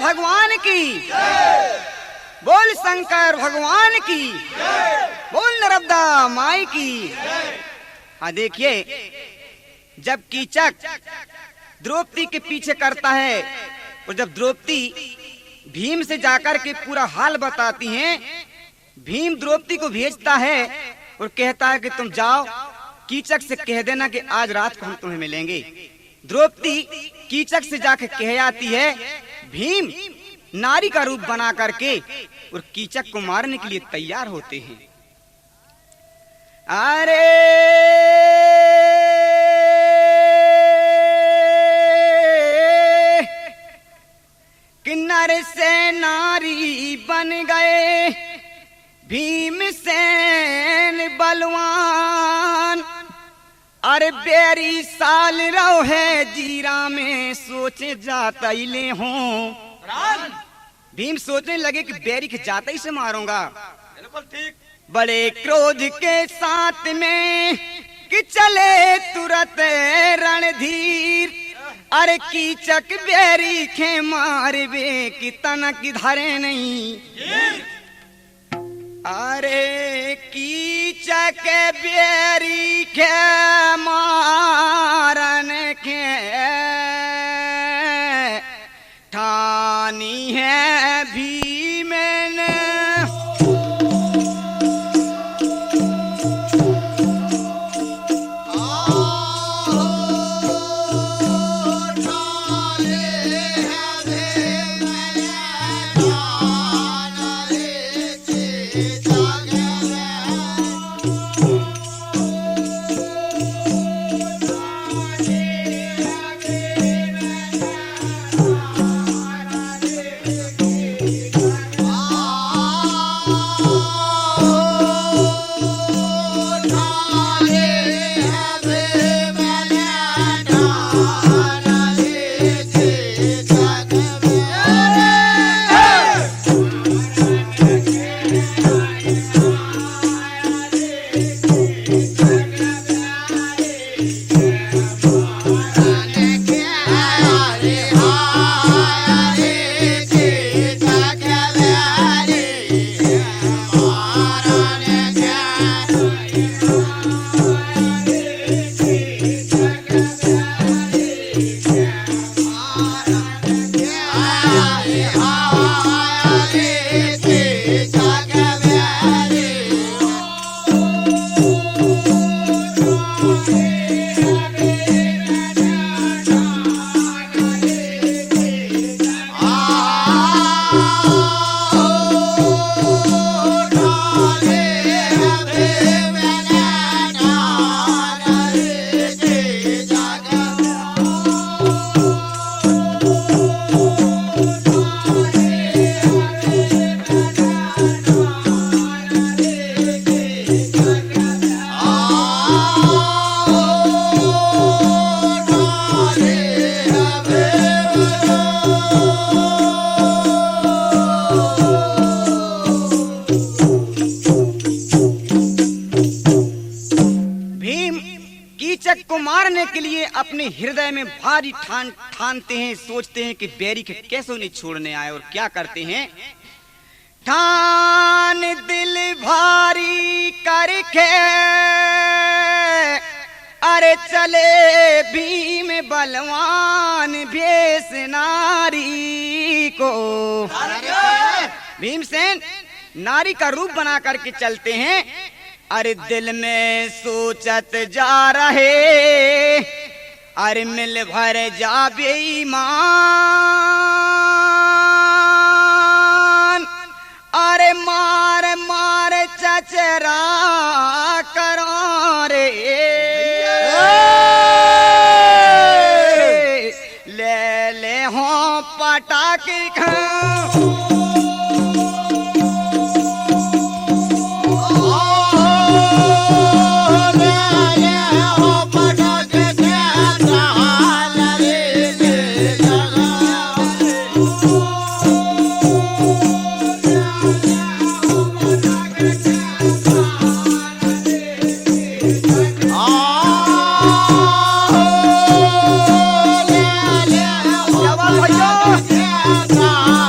भगवान की, बोल शंकर भगवान की, बोल नर्मदा माई की। हाँ देखिए, जब कीचक द्रौपदी के पीछे करता है और जब द्रौपदी भीम से जाकर के पूरा हाल बताती हैं, भीम द्रौपदी को भेजता है और कहता है कि तुम जाओ कीचक से कह देना कि आज रात को हम तुम्हें मिलेंगे। द्रौपदी कीचक से जाके कह आती है, भीम नारी का रूप बना करके और कीचक को मारने के लिए तैयार होते हैं। अरे किन्नर से नारी बन गए भीमसेन बलवान। अरे बेरी साल रो है जीरा में सोचे जाता ले हों। भीम सोचने लगे कि बेरी के जाता ही से मारूंगा। बिल्कुल ठीक। बड़े क्रोध के साथ में कि चले तुरंत रणधीर। अरे कीचक बेरी के मारवे की तनक धरे नहीं। अरे कीचक बेरी के मारन के ठानी है भीम ने। के लिए अपने हृदय में भारी ठानते हैं, सोचते हैं कि बैरी के कैसे नहीं छोड़ने आए। और क्या करते हैं, ठान दिल भारी करके अरे चले भीम बलवान भेष नारी को। भीमसेन नारी का रूप बना करके चलते हैं। अरे दिल में सोचत जा रहे, अरे मिल भर जा बेईमान। अरे मार मार चचरा करो रे, ले ले हो पटाखे खाओ। Yeah.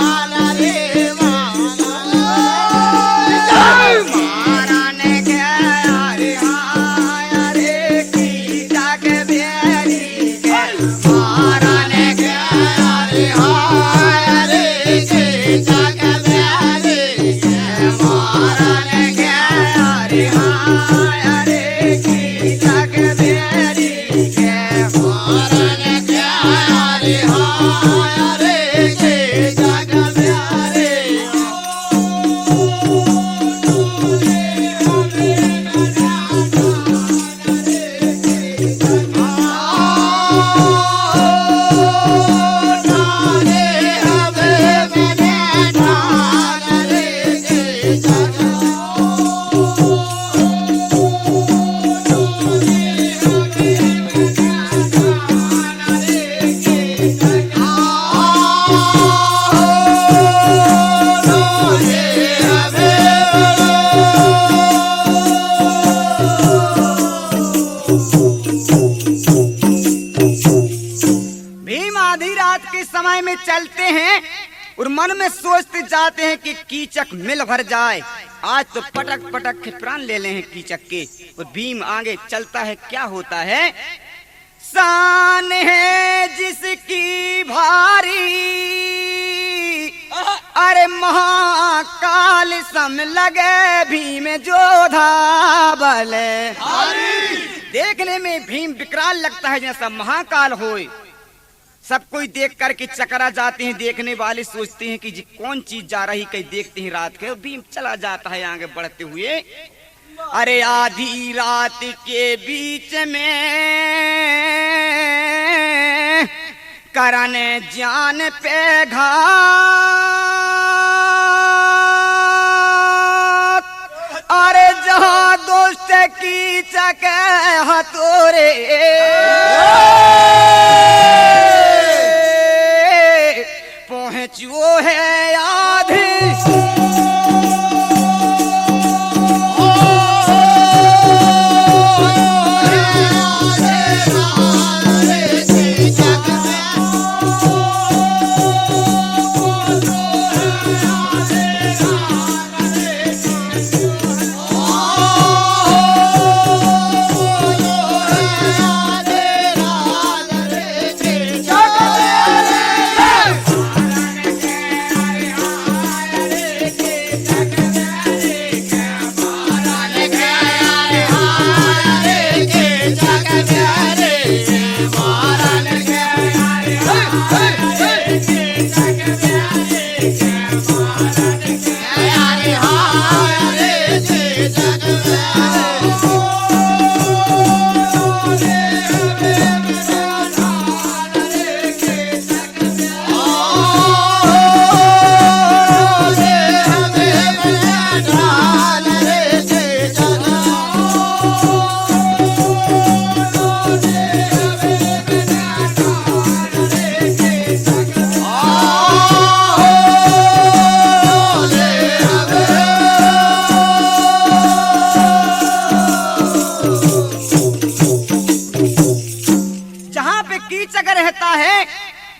चलते हैं और मन में सोचते जाते हैं कि कीचक मिल भर जाए, आज तो पटक पटक के प्राण ले ले हैं कीचक के। और भीम आगे चलता है, क्या होता है? शान है जिसकी भारी, अरे महाकाल सम लगे भीम जोधा बल। देखने में भीम विकराल लगता है जैसा महाकाल होए। सब कोई देख करके चकरा जाते हैं, देखने वाले सोचते हैं कि जी कौन चीज जा रही, कहीं देखते हैं रात के। भीम चला जाता है आगे बढ़ते हुए। अरे आधी रात के बीच में करन जान पे घात, अरे जहां दोस्त की चके हथोरे पहुंचो है आधी।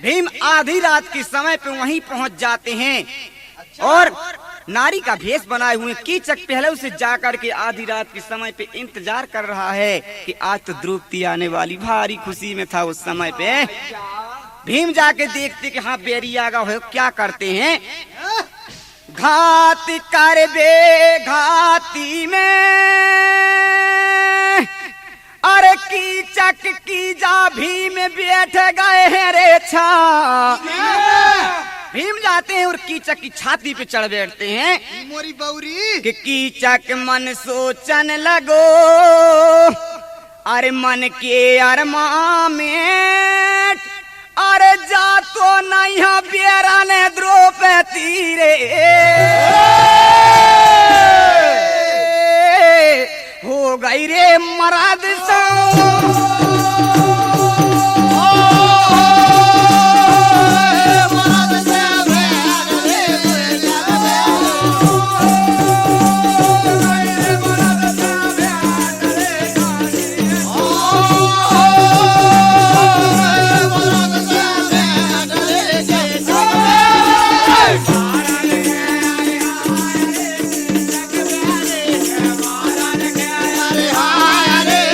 भीम आधी रात के समय पे वहीं पहुंच जाते हैं और नारी का भेष बनाए हुए कीचक पहले उसे जाकर के आधी रात के समय पे इंतजार कर रहा है कि आज तो द्रौपदी आने वाली। भारी खुशी में था उस समय पे। भीम जाके देखते कि हाँ बेरी आगा हो। क्या करते हैं? घात कर बे घाती में, अरे कीचक की जा भीम बैठ गए हैं रे छा। भीम जाते हैं और कीचक की छाती पे चढ़ बैठते हैं। मोरी बौरी कि कीचक मन सोचन लगो, अरे मन के अरमा में, अरे जा तो नहीं बेरा ने द्रौपदी रे हो गई रे मराद सा।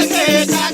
के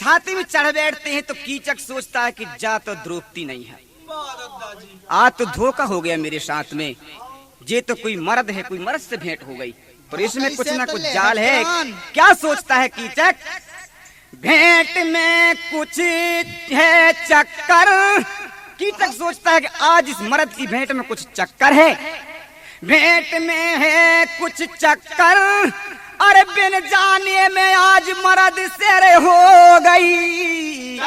छाती में चढ़ बैठते हैं तो कीचक सोचता है कि जा तो द्रौपदी नहीं है, आज तो धोखा हो गया मेरे साथ में। ये तो कोई मर्द है, कोई मर्द से भेंट हो गई, पर इसमें कुछ ना कुछ जाल है। क्या सोचता है कीचक? भेंट में कुछ है चक्कर। कीचक सोचता है कि आज इस मर्द की भेंट में कुछ चक्कर है, भेंट में है कुछ चक्कर। अरे बिन जाने में आज मर्द से हो गई,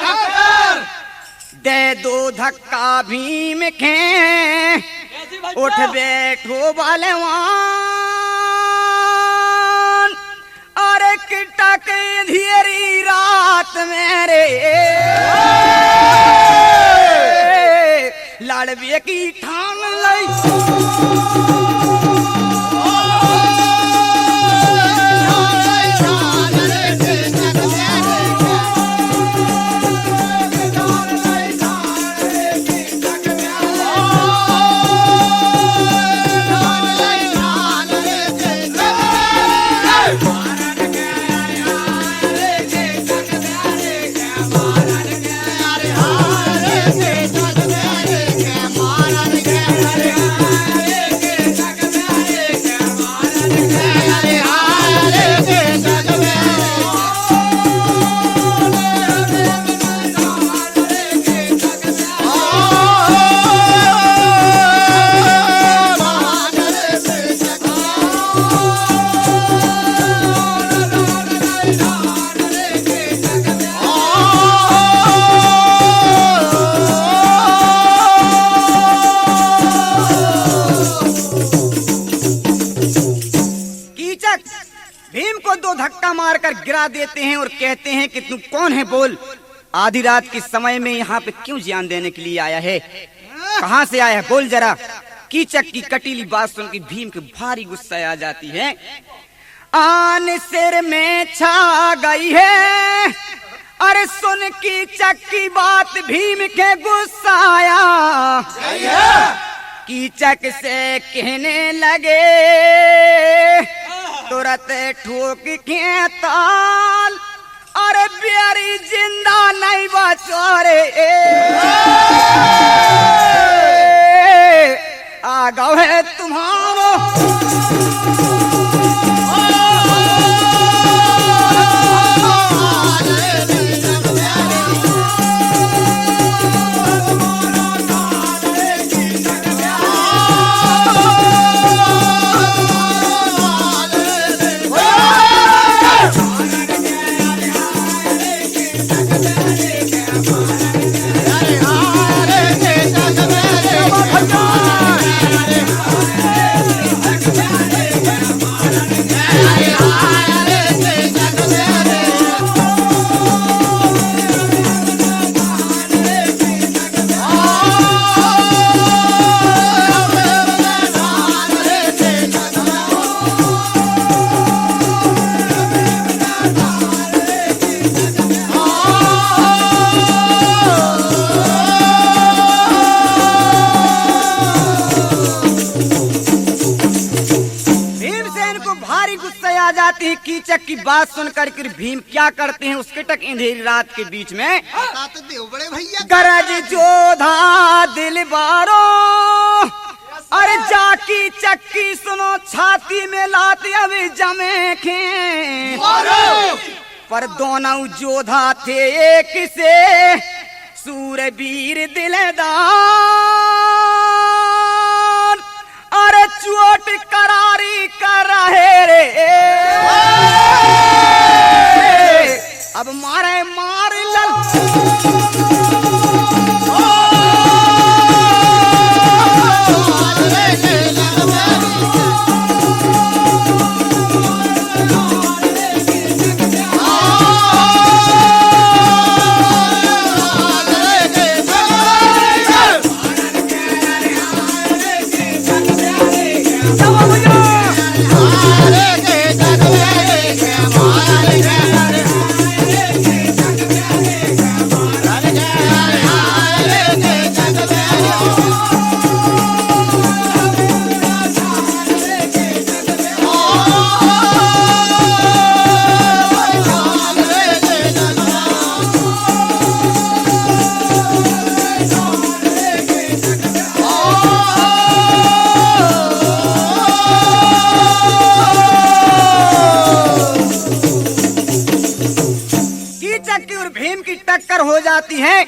दे दो धक्का भीम के, उठ बैठो बलवान। अरे किटक धीरी रात मेरे लड़बे की ठान लई। भीम को दो धक्का मारकर गिरा देते हैं और कहते हैं कि तू कौन है, बोल। आधी रात के समय में यहाँ पे क्यों जान देने के लिए आया है, कहाँ से आया है, बोल जरा। कीचक की कटीली बात सुन के भीम के भारी गुस्सा आ जाती है। आन सिर में छा गई है। अरे सुन कीचक की बात भीम के गुस्सा आया। कीचक से कहने लगे तुरंत ठोक के ताल। अरे प्यारी जिंदा नहीं बचो रे, आ गौ है तुम्हारो। कीचक की बात सुनकर के भीम क्या करते हैं, उसके तक अंधेरी रात के बीच में बड़े भैया गरज जोधा दिल बारो। अरे जाकी चक्की सुनो छाती में लाते अभी जमे खे। पर दोनों जोधा थे एक से सूरवीर दिलदार। अरे चोट करारी कर रहे रे, अब मारे मार लल। हो जाती है।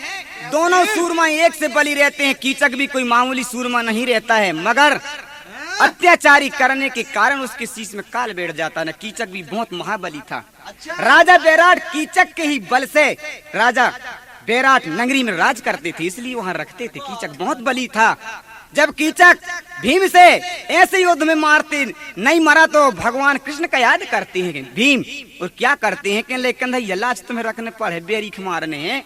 दोनों सूरमा एक से बली रहते हैं। कीचक भी कोई मामूली सूरमा नहीं रहता है, मगर अत्याचारी करने के कारण उसके शीश में काल बैठ जाता है। कीचक भी बहुत महाबली था। राजा बैराट कीचक के ही बल से राजा बैराट नगरी में राज करते थे, इसलिए वहाँ रखते थे। कीचक बहुत बली था। जब कीचक भीम से ऐसे युद्ध में मारते नहीं मरा तो भगवान कृष्ण का याद करते हैं भीम, और क्या करते हैं कि लेकिन लाज तुम्हें रखने पड़े, बेरीख मारने हैं।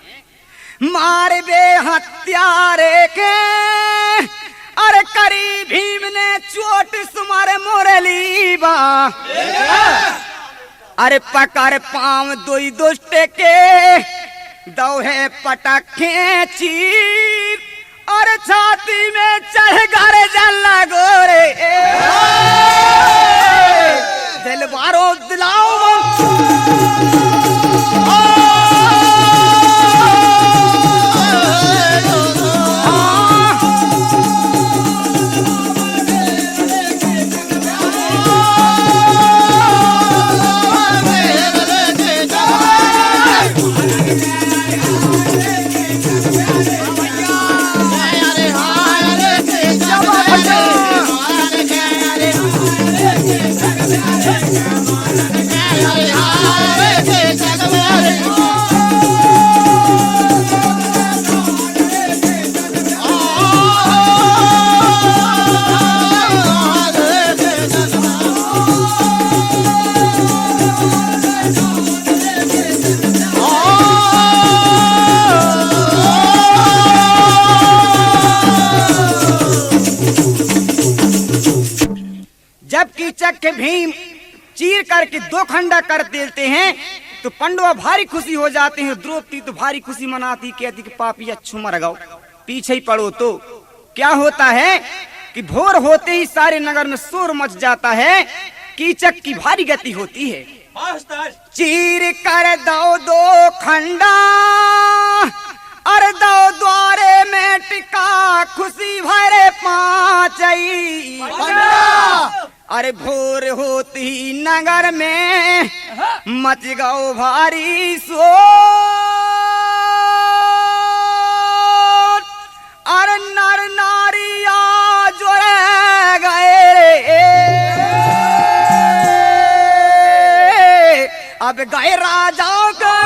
मारे बे हत्यारे के अरे करी भीम ने चोट सुमारे मोरली बा, अरे पकार पांव दोई दुष्टे के दौहे पटाखे चीर, और छाती में चढ़ घर जल गोरे दिल बारो दिलाओ। जब कीचक के भीम चीर करके दो खंडा कर देते हैं तो पांडव भारी खुशी हो जाते हैं। द्रौपदी तो भारी खुशी मनाती, कहती कि पापी अच्छू मर गओ, पीछे ही पड़ो। तो क्या होता है कि भोर होते ही सारे नगर में शोर मच जाता है। कीचक की भारी गति होती है। चीर कर दो दो खंडा, अरे दो द्वारे में टिका खुशी भरे पांचई, अरे भोर होती ही नगर में मच गओ भारी शोर, अरे नर नारिया जोड़े गए, अब गए राजाओं का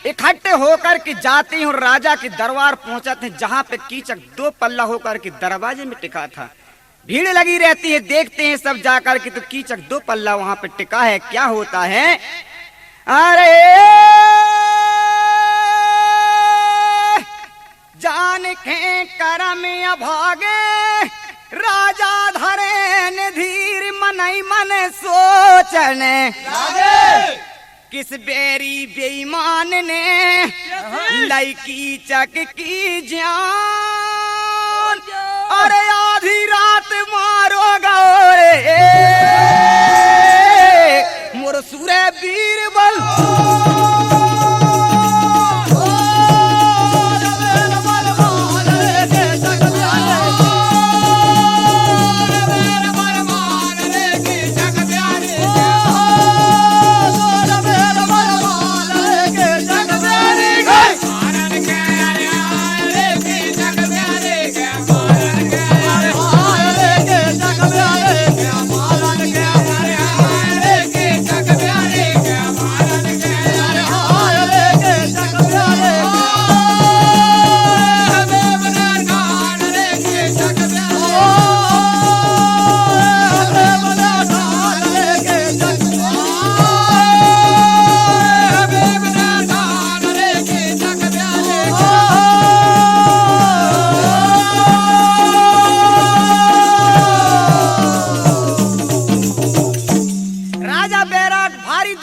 इकट्ठे होकर के जाते हैं और राजा के दरबार पहुंचाते हैं, जहां पे कीचक दो पल्ला होकर के दरवाजे में टिका था। भीड़ लगी रहती है, देखते हैं सब जाकर के तो कीचक दो पल्ला वहां पे टिका है। क्या होता है, अरे जान के करम अभागे राजा धरे ने धीर मनई मन सोचने, किस बेरी बेईमान ने लड़की चक की जान, अरे आधी रात मारो गौरे मोर सूरे बीरबल,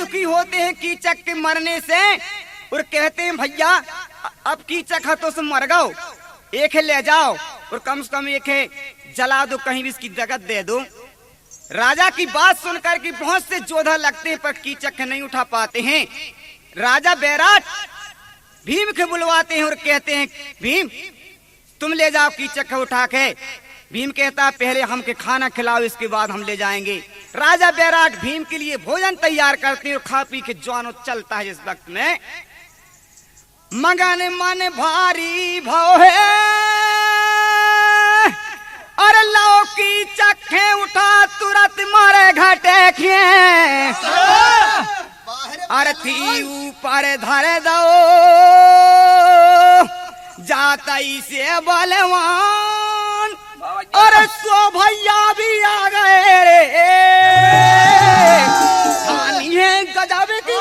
दुखी होते हैं कीचक के मरने से और कहते हैं भैया अब कीचक है तो मर गओ, एक है ले जाओ और कम से कम एक है जला दो, कहीं भी इसकी जगत दे दो। राजा की बात सुनकर के बहुत से जोधा लगते हैं पर कीचक नहीं उठा पाते हैं। राजा बैराट भीम के बुलवाते हैं और कहते हैं भीम तुम ले जाओ कीचक उठा के। भीम कहता पहले हमके खाना खिलाओ इसके बाद हम ले जाएंगे। राजा बैराट भीम के लिए भोजन तैयार करते हैं और खा पी के जवानों चलता है। इस वक्त में मगन मन भारी भव है और लाओ की चखे उठा तुरंत मारे घटे खिए अर्थी ऊपर धर दो जाता से बलवान और सो भैया भी आ गए रे खानी है गजब की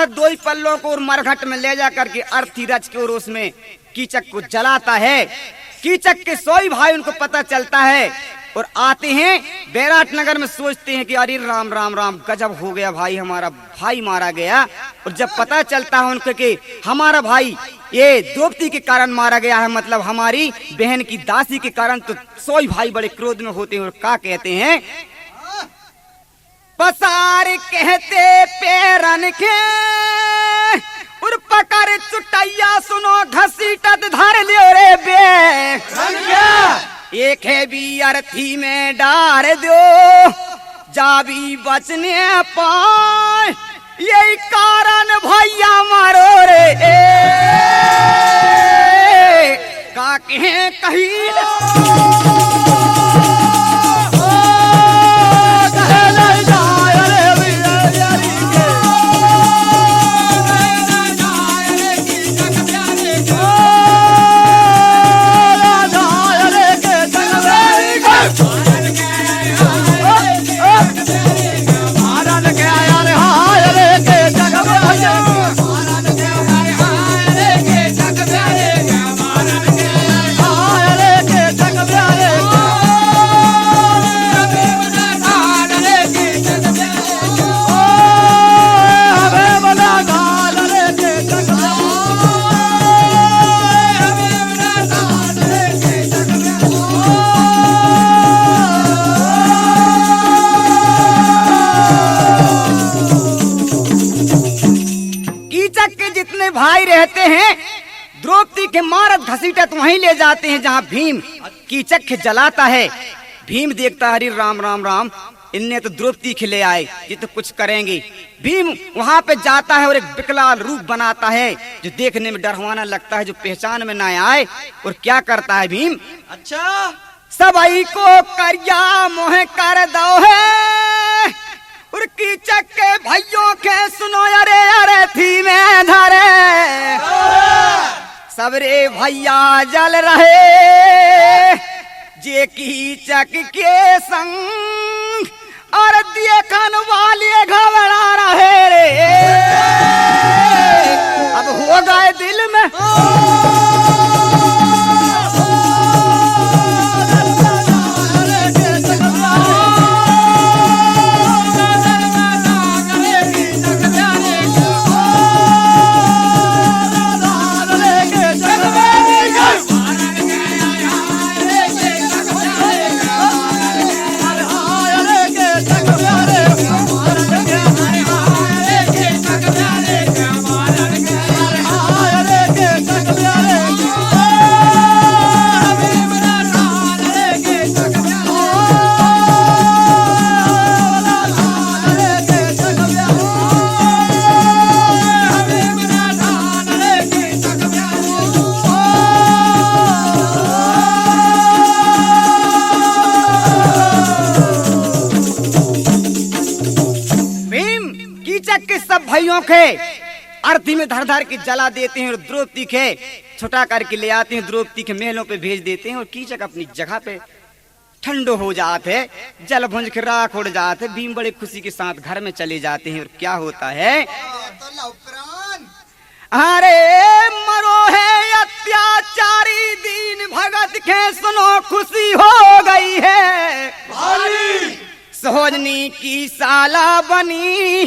दो ही पल्लों को और मरघट में ले जाकर के अर्थी रच के और उसमें कीचक को जलाता है। कीचक के सोई भाई उनको पता चलता है और आते हैं बैराट नगर में, सोचते हैं कि अरे राम राम राम गजब हो गया भाई, हमारा भाई मारा गया। और जब पता चलता है उनको कि हमारा भाई ये द्रौपदी के कारण मारा गया है, मतलब हमारी बहन की दासी के कारण, तो सोई भाई बड़े क्रोध में होते हैं और क्या कहते हैं पसार कहते पैरन के और पकड़ चुटैया सुनो घसीटत धर लियो रे बे एक है भी अर्थी में डार दो जाबी बचने पाए यही कारण भैया मारो रे का कहे कहीं भाई रहते हैं द्रौपदी के मारत घसीटत वहीं ले जाते हैं जहां भीम कीचक के जलाता है। भीम देखता है अरे राम राम राम इनने तो द्रौपदी के ले आए, ये तो कुछ करेंगे। भीम वहां पे जाता है और एक विकराल रूप बनाता है जो देखने में डरवाना लगता है, जो पहचान में ना आए। और क्या करता है भीम, अच्छा सबई को करिया मोह कर दो है और कीचक के भाइयों के सुनो अरे अरे थी में धरे सबरे भैया जल रहे जे कीचक के संग और देखन वाले घबरा रहे रे अब हो गए दिल में कीचक के सब भाइयों के अर्थी में धर धर के जला देते हैं और द्रौपदी के छुटा करके ले आते हैं, द्रौपदी के महलों पे भेज देते हैं और कीचक अपनी जगह पे ठंडो हो जाते, जल भुंज के राख उड़ जाते। भीम बड़े खुशी के साथ घर में चले जाते हैं और क्या होता है, अरे मरो है अत्याचारी दीन भगत के सुनो खुशी हो गई है, सोहजनी की साला बनी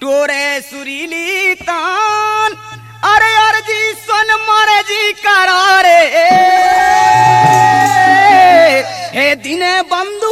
टोरे सुरीली तान, अरे अर्जी सुन मारे जी करारे हे दिने बंधु